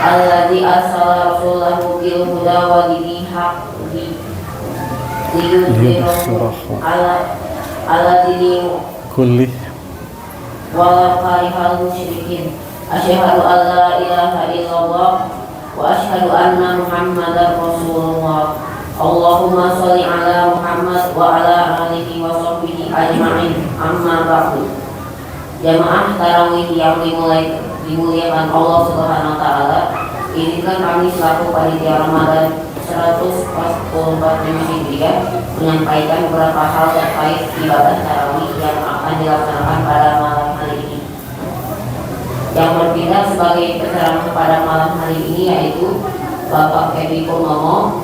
alladzi arsala rasulahu bil huda wa dinil haqqi liyudhhirahu ala dini kulli walau karihal musyrikin. Asyhadu an la ilaha illallah wa asyhadu anna Muhammadar Rasulullah. Allahumma sholli ala Muhammad wa ala alihi wa sahbihi ajma'in. Amma ba'du. Jamaah tarawih yang dimuliakan Allah Subhanahu wa taala, izinkan kami selaku panitia Ramadan 144 Hijriah menyampaikan beberapa hal terkait ibadah tarawih yang akan dilaksanakan pada malam hari ini. Yang berbeda sebagai penceramah pada malam hari ini yaitu Bapak Edi Purnomo,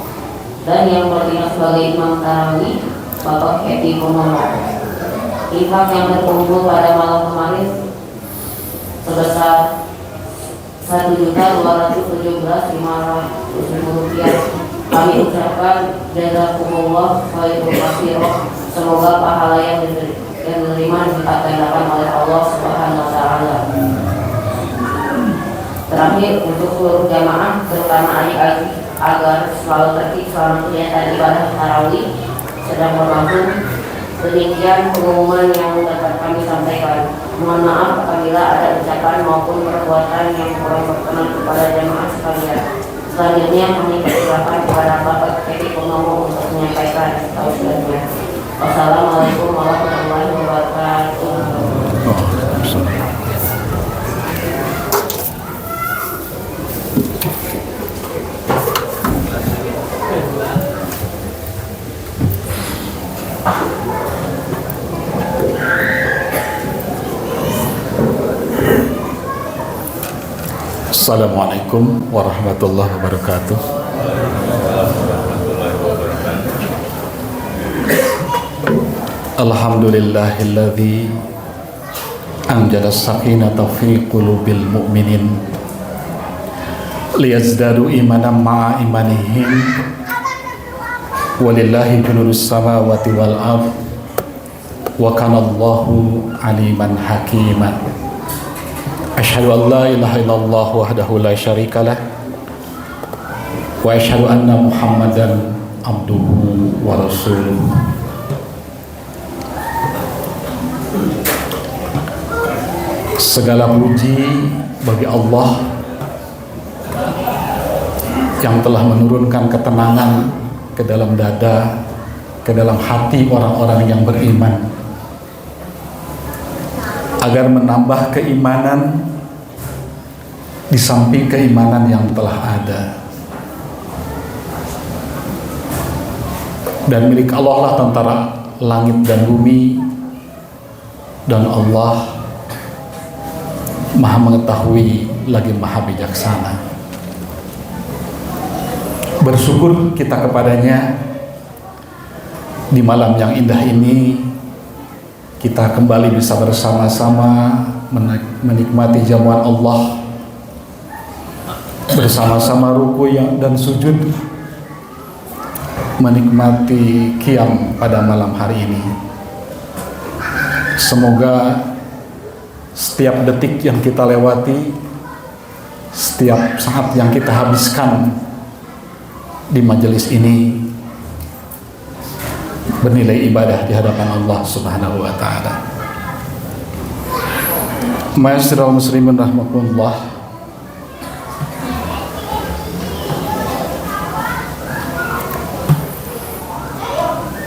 dan yang bertindak sebagai imam tarawih Bapak Edi Purnomo. Infak yang terkumpul pada malam kemarin sebesar Rp1.217.500. Kami ucapkan jazakumullah khairul katsirah. Semoga pahala yang diterima dilipat gandakan oleh Allah Subhanahu wa taala. Terakhir, untuk seluruh jamaah terutama adik-adik agar selalu tertib selama kegiatan ibadah tarawih sedang berlangsung. Demikian pengumuman yang dapat kami sampaikan. Mohon maaf apabila ada ucapan maupun perbuatan yang kurang berkenan kepada jamaah sekalian. Selanjutnya kami persilakan kepada Bapak Edi Purnomo untuk menyampaikan tausiahnya. Wassalamualaikum warahmatullahi wabarakatuh. Assalamualaikum warahmatullahi wabarakatuh. Alhamdulillahilladzi anjala as-sakinata fi qulubil mu'minin liyazdadu imanan ma'a imanihim walillahi junudus samawati wal ardh wa kana Allahu aliman hakiman. Asyhadu an la ilaha illallah wahdahu la syarikalah wa asyhadu anna Muhammadan abduhu wa rasuluh. Segala puji bagi Allah yang telah menurunkan ketenangan ke dalam dada, ke dalam hati orang-orang yang beriman, agar menambah keimanan di samping keimanan yang telah ada. Dan milik Allah lah tentara langit dan bumi, dan Allah Maha mengetahui lagi Maha bijaksana. Bersyukur kita kepadanya di malam yang indah ini. Kita kembali bisa bersama-sama menikmati jamuan Allah, bersama-sama ruku dan sujud, menikmati qiyam pada malam hari ini. Semoga setiap detik yang kita lewati, setiap saat yang kita habiskan di majelis ini bernilai ibadah di hadapan Allah Subhanahu wa taala. Ma'asyiral muslimin rahimakumullah.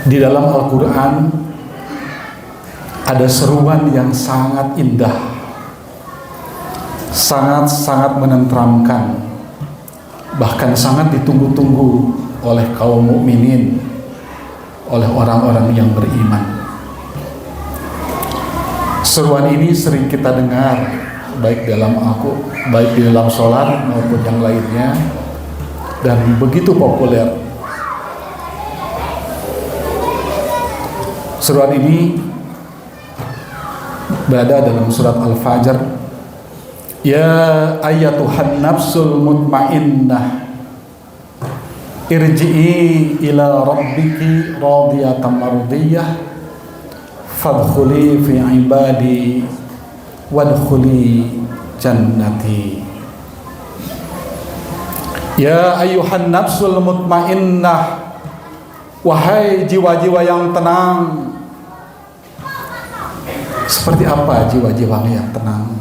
Di dalam Al-Qur'an ada seruan yang sangat indah, sangat-sangat menenteramkan, bahkan sangat ditunggu-tunggu oleh kaum mukminin, oleh orang-orang yang beriman. Seruan ini sering kita dengar baik di dalam sholat maupun yang lainnya, dan begitu populer. Seruan ini berada dalam surat Al-Fajr. Ya ayyatuhan nafsul mutmainnah irji'i ila rabbiki radiyatan mardiyah fadkhuli fi ibadi wadkhuli jannati. Ya ayyuhan nafsul mutmainnah, wahai jiwa-jiwa yang tenang. Seperti apa jiwa-jiwa yang tenang?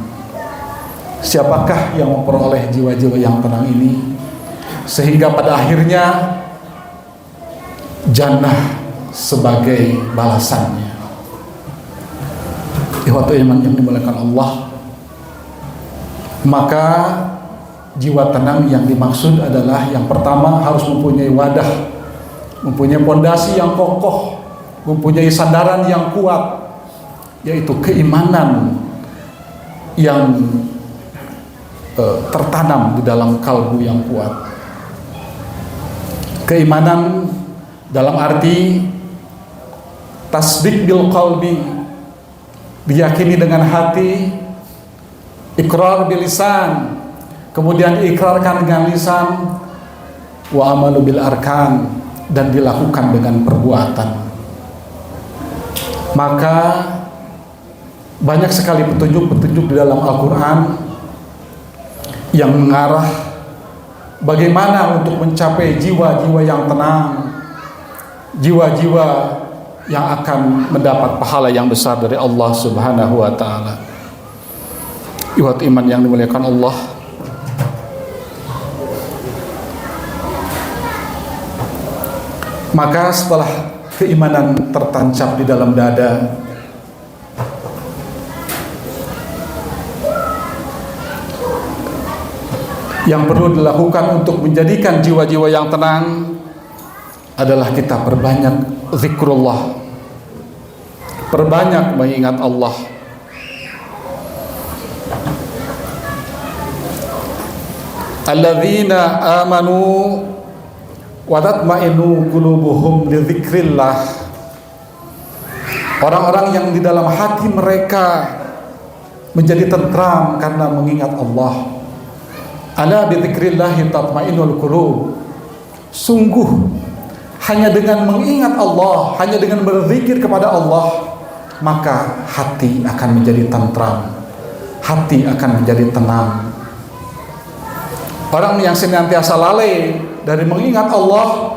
Siapakah yang memperoleh jiwa-jiwa yang tenang ini sehingga pada akhirnya jannah sebagai balasannya? Ikhwatul iman yang dimuliakan Allah, maka jiwa tenang yang dimaksud adalah yang pertama harus mempunyai wadah, mempunyai pondasi yang kokoh, mempunyai sandaran yang kuat, yaitu keimanan yang tertanam di dalam kalbu yang kuat. Keimanan dalam arti tasdik bil qalbi, diyakini dengan hati, ikrar bil lisan, kemudian ikrarkan dengan lisan, wa amalu bil arkan, dan dilakukan dengan perbuatan. Maka banyak sekali petunjuk-petunjuk di dalam Al-Quran yang mengarah bagaimana untuk mencapai jiwa-jiwa yang tenang, jiwa-jiwa yang akan mendapat pahala yang besar dari Allah Subhanahu wa ta'ala. Ikhwat iman yang dimuliakan Allah, maka setelah keimanan tertancap di dalam dada, yang perlu dilakukan untuk menjadikan jiwa-jiwa yang tenang adalah kita perbanyak zikrullah, perbanyak mengingat Allah. Alladzina amanu wa tatma'innu qulubuhum li dzikrillah. Orang-orang yang di dalam hati mereka menjadi tentram karena mengingat Allah. Ala bi dzikrillah tatma'innul qulub. Sungguh hanya dengan mengingat Allah, hanya dengan berzikir kepada Allah, maka hati akan menjadi tentram, hati akan menjadi tenang. Orang yang senantiasa lalai dari mengingat Allah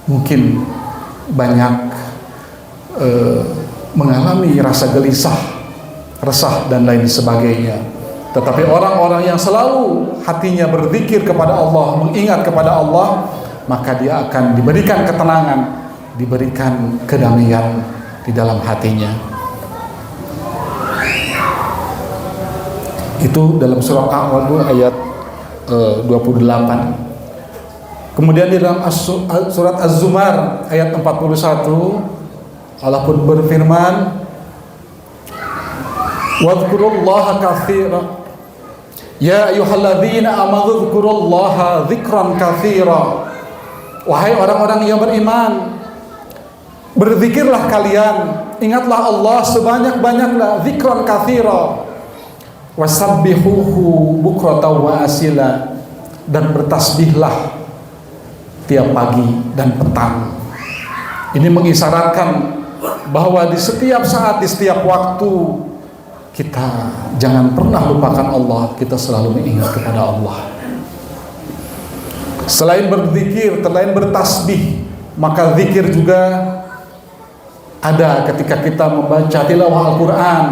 mungkin banyak mengalami rasa gelisah, resah dan lain sebagainya. Tetapi orang-orang yang selalu hatinya berzikir kepada Allah, mengingat kepada Allah, maka dia akan diberikan ketenangan, diberikan kedamaian di dalam hatinya. Itu dalam surah Al-A'raf ayat 28. Kemudian di dalam surat Az-Zumar ayat 41, Allah pun berfirman, wadhkurullaha katsira ya ayyuhalladzina amanu dzkurullaha dzikran katsira. Wahai orang-orang yang beriman, berzikirlah kalian, ingatlah Allah sebanyak-banyaknya, dzikran katsira, wasabbihuhu bukratan wa asila, dan bertasbihlah tiap pagi dan petang. Ini mengisyaratkan bahwa di setiap saat, di setiap waktu, kita jangan pernah lupakan Allah, kita selalu mengingat kepada Allah. Selain berzikir, selain bertasbih, maka zikir juga ada ketika kita membaca tilawah Al-Quran,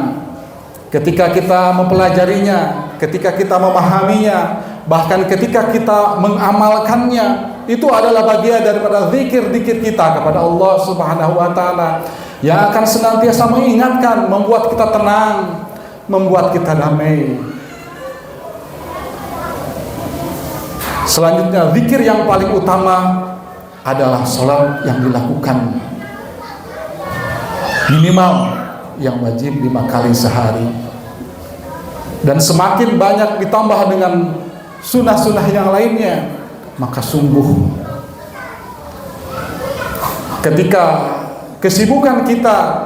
ketika kita mempelajarinya, ketika kita memahaminya, bahkan ketika kita mengamalkannya. Itu adalah bagian daripada zikir-zikir kita kepada Allah Subhanahu wa ta'ala, yang akan senantiasa mengingatkan, membuat kita tenang, membuat kita damai. Selanjutnya, zikir yang paling utama adalah salat yang dilakukan minimal yang wajib 5 kali sehari, dan semakin banyak ditambah dengan sunnah-sunnah yang lainnya, maka sungguh ketika kesibukan kita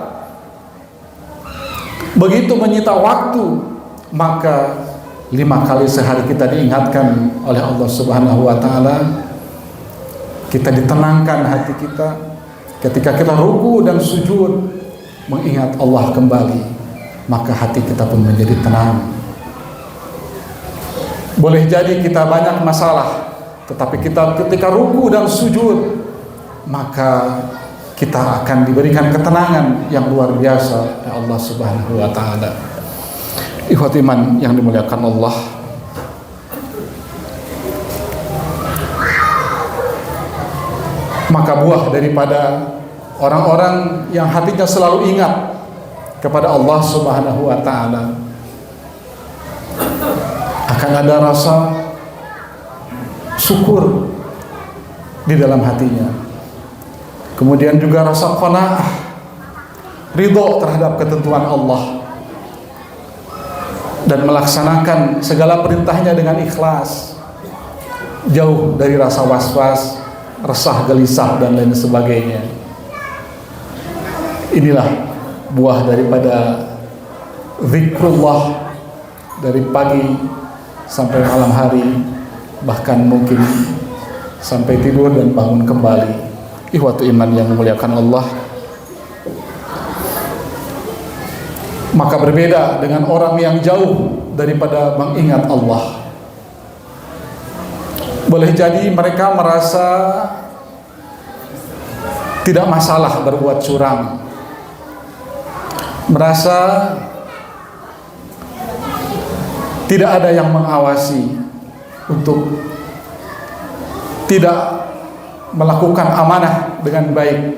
begitu menyita waktu, maka 5 kali sehari kita diingatkan oleh Allah Subhanahu wa ta'ala, kita ditenangkan hati kita. Ketika kita ruku dan sujud mengingat Allah kembali, maka hati kita pun menjadi tenang. Boleh jadi kita banyak masalah, tetapi kita ketika ruku dan sujud, maka kita akan diberikan ketenangan yang luar biasa oleh Allah Subhanahu wa taala. Ikhwati iman yang dimuliakan Allah, maka buah daripada orang-orang yang hatinya selalu ingat kepada Allah Subhanahu wa taala, akan ada rasa syukur di dalam hatinya. Kemudian juga rasa qanaah, ridho terhadap ketentuan Allah, dan melaksanakan segala perintahnya dengan ikhlas, jauh dari rasa was-was, resah, gelisah, dan lain sebagainya. Inilah buah daripada zikrullah dari pagi sampai malam hari, bahkan mungkin sampai tidur dan bangun kembali. Ikhwatu iman yang memuliakan Allah, maka berbeda dengan orang yang jauh daripada mengingat Allah. Boleh jadi mereka merasa tidak masalah berbuat curang, merasa tidak ada yang mengawasi untuk tidak melakukan amanah dengan baik.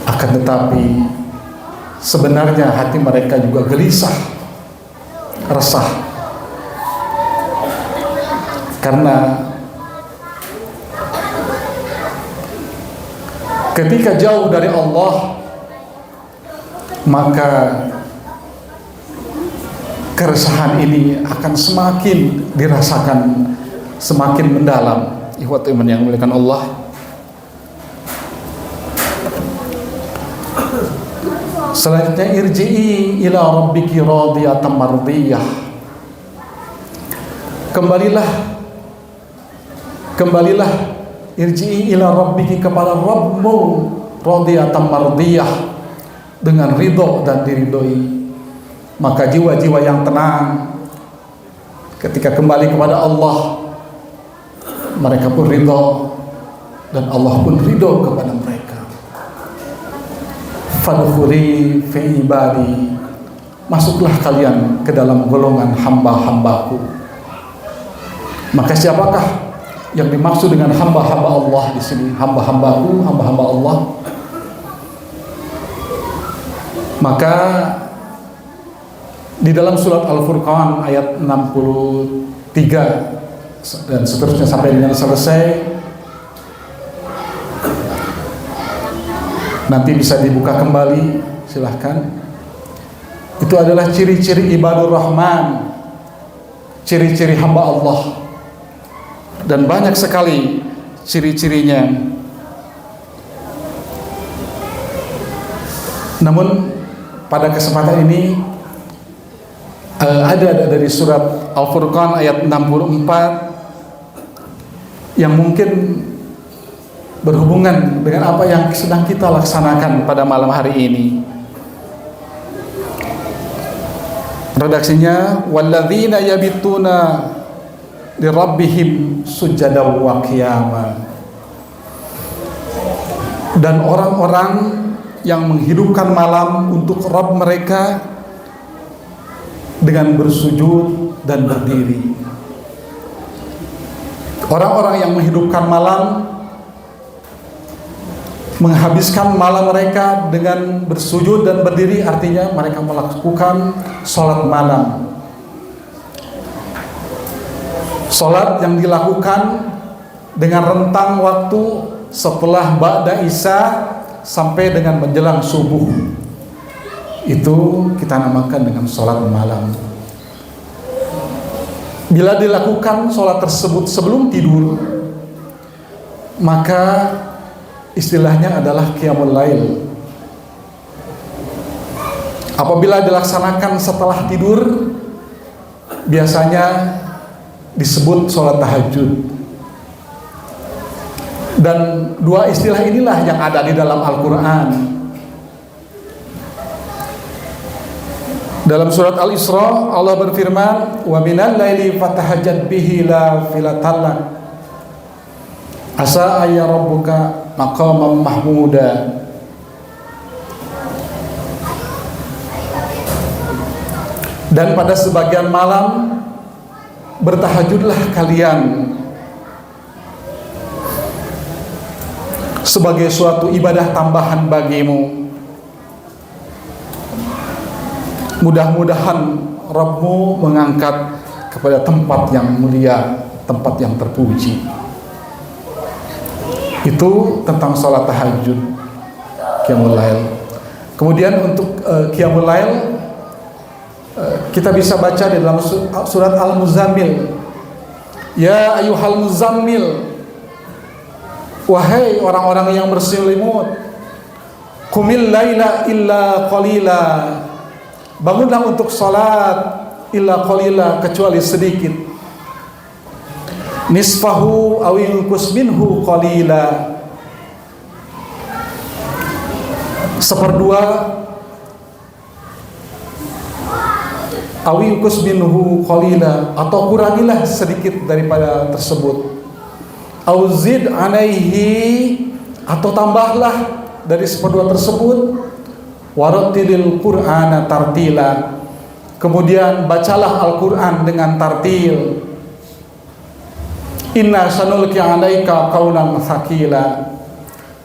Akan tetapi sebenarnya hati mereka juga gelisah, resah, karena ketika jauh dari Allah, maka keresahan ini akan semakin dirasakan, semakin mendalam. Ikhwatu iman yang dimuliakan Allah, selanjutnya irji'i ila rabbiki radiyatan mardiyah. Kembalilah irji'i ila rabbiki, kepada Rabbmu, radiyatan mardiyah, dengan ridho dan diridhoi. Maka jiwa-jiwa yang tenang ketika kembali kepada Allah, mereka pun ridho dan Allah pun ridho kepada mereka. Fadkhuli fi ibadi, masuklah kalian ke dalam golongan hamba-hambaku. Maka siapakah yang dimaksud dengan hamba-hamba Allah di sini? Hamba-hambaku, hamba-hamba Allah. Maka di dalam surat Al-Furqan ayat 63 dan seterusnya sampai dengan selesai, nanti bisa dibuka kembali, silahkan. Itu adalah ciri-ciri ibadur rahman, ciri-ciri hamba Allah, dan banyak sekali ciri-cirinya. Namun pada kesempatan ini ada dari surat Al-Furqan ayat 64 yang mungkin berhubungan dengan apa yang sedang kita laksanakan pada malam hari ini. Redaksinya, walladzina yabituna lirabbihim sujadaw wa qiyama. Dan orang-orang yang menghidupkan malam untuk Rabb mereka dengan bersujud dan berdiri. Orang-orang yang menghidupkan malam, menghabiskan malam mereka dengan bersujud dan berdiri, artinya mereka melakukan sholat malam. Sholat yang dilakukan dengan rentang waktu setelah ba'da isya sampai dengan menjelang subuh. Itu kita namakan dengan sholat malam. Bila dilakukan sholat tersebut sebelum tidur, maka istilahnya adalah qiyamul lail. Apabila dilaksanakan setelah tidur, biasanya disebut sholat tahajud. Dan dua istilah inilah yang ada di dalam Al-Quran. Dalam surat Al-Isra Allah berfirman, "Wa minal laili fatahajjat bihi nafilatallak asa ayya rabbuka maqaman mahmuda." Dan pada sebagian malam bertahajudlah kalian sebagai suatu ibadah tambahan bagimu. Mudah-mudahan Rabbmu mengangkat kepada tempat yang mulia, tempat yang terpuji. Itu tentang sholat tahajud, Qiyamul Lail. Kemudian untuk Qiyamul Lail, kita bisa baca di dalam surat Al-Muzammil. Ya ayyuhal muzammil, wahai orang-orang yang berselimut, qumil laila illa qalila, bangunlah untuk salat illa qalila, kecuali sedikit. Nisfahu aw inqus minhu qalila, seperdua aw inqus minhu qalila, atau kurangilah sedikit daripada tersebut. Aw zid alaihi, atau tambahlah dari seperdua tersebut. Warattilil Qur'ana tartila, kemudian bacalah Al-Qur'an dengan tartil. Inna sanulqi 'alaika qaulan tsaqila,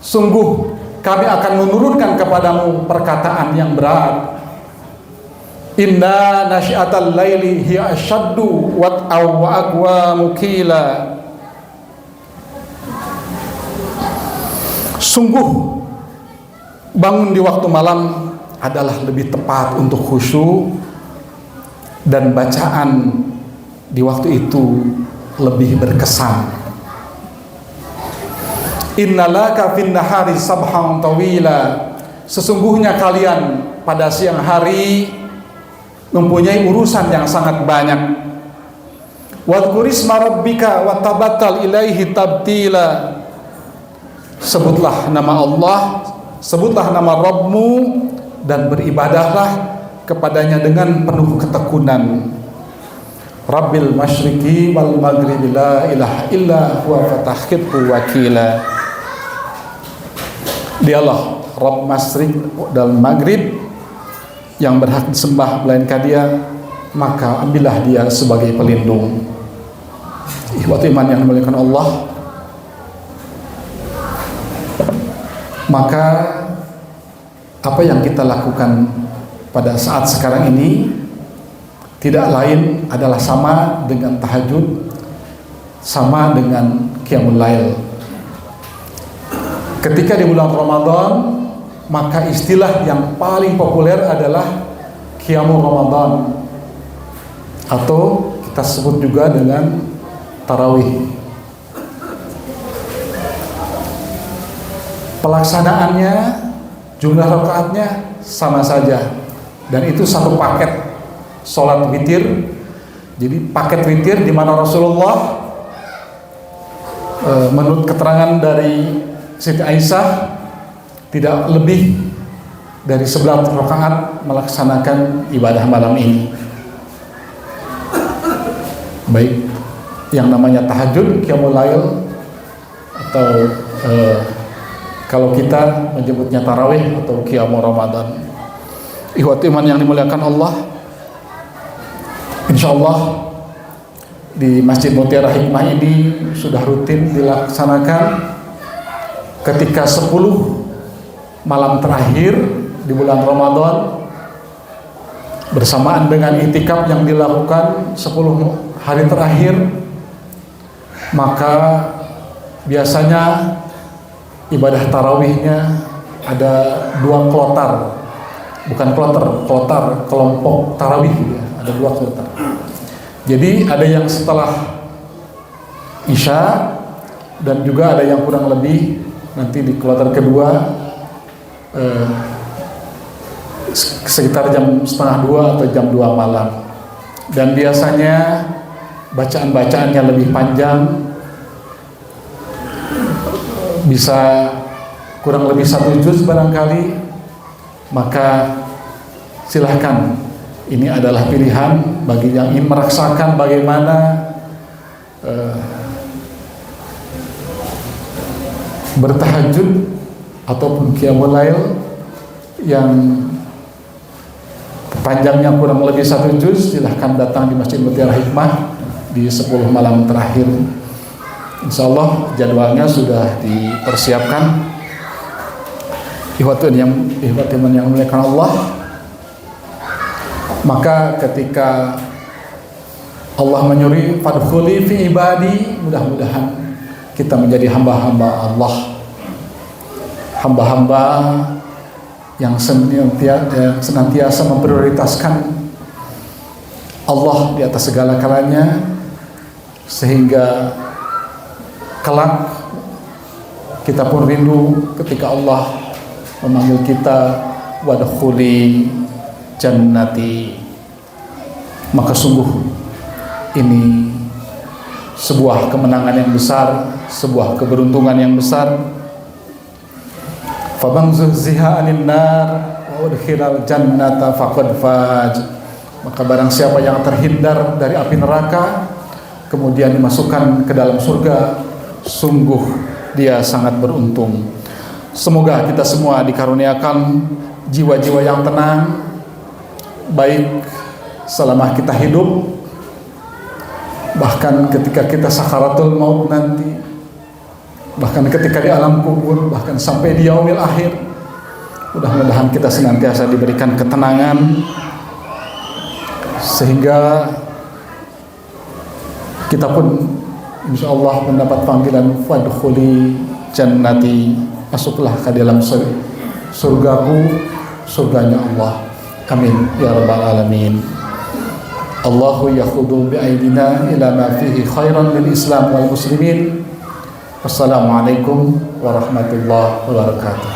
sungguh kami akan menurunkan kepadamu perkataan yang berat. Inna nasyi'atal laili hiya asyaddu wat'aw wa aqwamu qila, sungguh bangun di waktu malam adalah lebih tepat untuk khusyuk, dan bacaan di waktu itu lebih berkesan. Innalaka fin nahari sabhan tawila, sesungguhnya kalian pada siang hari mempunyai urusan yang sangat banyak. Wadhkurisma rabbika wattabattal ilaihi tabtila, sebutlah nama Allah, sebutlah nama Rabbmu, dan beribadahlah kepadanya dengan penuh ketekunan. Rabbil masyriqi wal maghribi la ilaha illa huwa fatahhidhu wakila. Dialah Rabb Masyriq dan Maghrib, yang berhak disembah melainkan Dia, maka ambillah Dia sebagai pelindung. Ikhwati iman yang dimuliakan Allah, maka apa yang kita lakukan pada saat sekarang ini tidak lain adalah sama dengan tahajud, sama dengan Qiyamul Lail. Ketika di bulan Ramadan, maka istilah yang paling populer adalah Qiyamul Ramadan, atau kita sebut juga dengan Tarawih. Pelaksanaannya, jumlah rakaatnya sama saja, dan itu satu paket sholat witir. Jadi paket witir di mana Rasulullah menurut keterangan dari Siti Aisyah tidak lebih dari 11 rakaat melaksanakan ibadah malam ini. Baik yang namanya tahajud, Qiyamul Lail, atau kalau kita menyebutnya tarawih atau Qiyamul Ramadan. Ikhwati iman yang dimuliakan Allah, insyaallah di Masjid Mutiara Hikmah ini sudah rutin dilaksanakan ketika 10 malam terakhir di bulan Ramadan, bersamaan dengan i'tikaf yang dilakukan 10 hari terakhir. Maka biasanya ibadah tarawihnya ada 2 kloter, bukan kloter, kelompok tarawih ya, ada 2 kloter. Jadi ada yang setelah Isya, dan juga ada yang kurang lebih nanti di kloter kedua sekitar jam 1:30 atau jam 2 malam. Dan biasanya bacaan-bacaannya lebih panjang, bisa kurang lebih 1 juz barangkali. Maka silahkan Ini adalah pilihan bagi yang ingin merasakan bagaimana bertahajud ataupun qiyamul lail yang panjangnya kurang lebih 1 juz. Silahkan datang di Masjid Mutiara Hikmah di 10 malam terakhir. Insya Allah jadwalnya sudah dipersiapkan. Ikhwatun yang memuliakan Allah, maka ketika Allah menyuruh fadkhuli fi ibadi, mudah-mudahan kita menjadi hamba-hamba Allah, hamba-hamba yang senantiasa memprioritaskan Allah di atas segala kalanya, sehingga kelak kita pun rindu ketika Allah memanggil kita wadkhuli jannati. Maka sungguh ini sebuah kemenangan yang besar, sebuah keberuntungan yang besar. Faman zuhziha 'anil nar wa udkhilal jannata faqad faz. Maka barang siapa yang terhindar dari api neraka kemudian dimasukkan ke dalam surga, sungguh dia sangat beruntung. Semoga kita semua dikaruniakan jiwa-jiwa yang tenang, baik selama kita hidup, bahkan ketika kita sakaratul maut nanti, bahkan ketika di alam kubur, bahkan sampai di yaumil akhir. Mudah-mudahan kita senantiasa diberikan ketenangan, sehingga kita pun insya Allah mendapat panggilan fadkhuli jannati, masuklah ke dalam surgaku, surganya Allah. Amin ya rabbal alamin. Allahu yakhudu bi'aidina ila ma fihi khairan lil Islam wal muslimin. Wassalamualaikum warahmatullahi wabarakatuh.